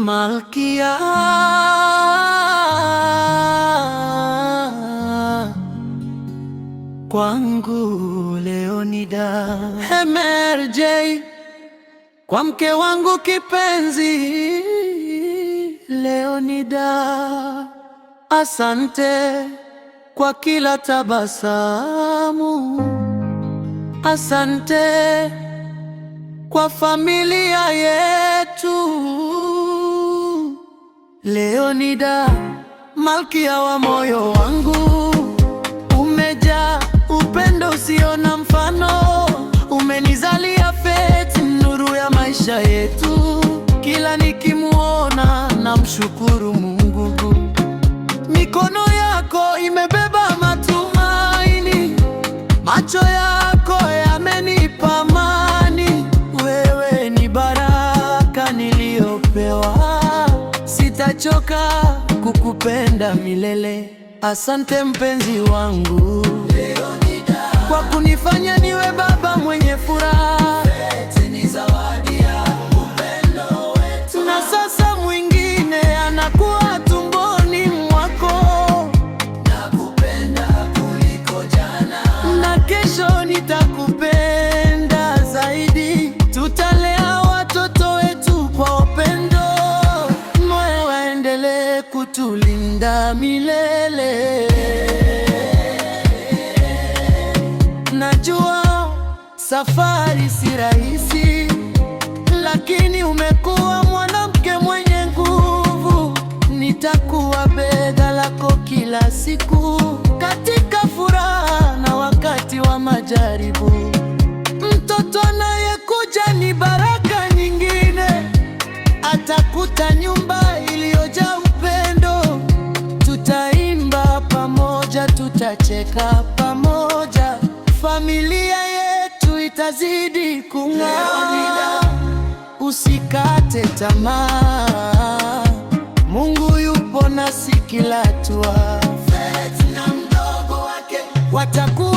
Malkia kwangu Leonidah, MRJ kwa mke wangu kipenzi Leonidah, asante kwa kila tabasamu, asante kwa familia yetu. Leonidah, malkia wa moyo wangu, umejaa upendo usio na mfano, umenizalia feti, nuru ya maisha yetu. Kila nikimuona namshukuru Mungu, mikono yako imebeba matumaini, macho yako yamenipa amani. Wewe ni baraka niliyopewa, sitachoka kukupenda milele. Asante mpenzi wangu Leonidah, kwa kunifanya niwe baba mwenye furaha. Feti ni zawadi ya upendo wetu, na sasa mwingine anakuwa tumboni mwako. Nakupenda kuliko jana, na kesho nitakupenda zaidi. Tutalea watoto wetu kwa upendo, moyo waendelee kutulinda milele. Najua safari si rahisi, lakini umekuwa mwanamke mwenye nguvu. Nitakuwa bega lako kila siku, katika furaha na wakati wa majaribu. Mtoto anayekuja ni baraka nyingine, atakuta nyumba iliyojaa upendo. Tutaimba pamoja, tutacheka pamoja, familia yetu itazidi kung'aa. Usikate tamaa, Mungu yupo nasi kila hatua. Feti na mdogo wake watakuwa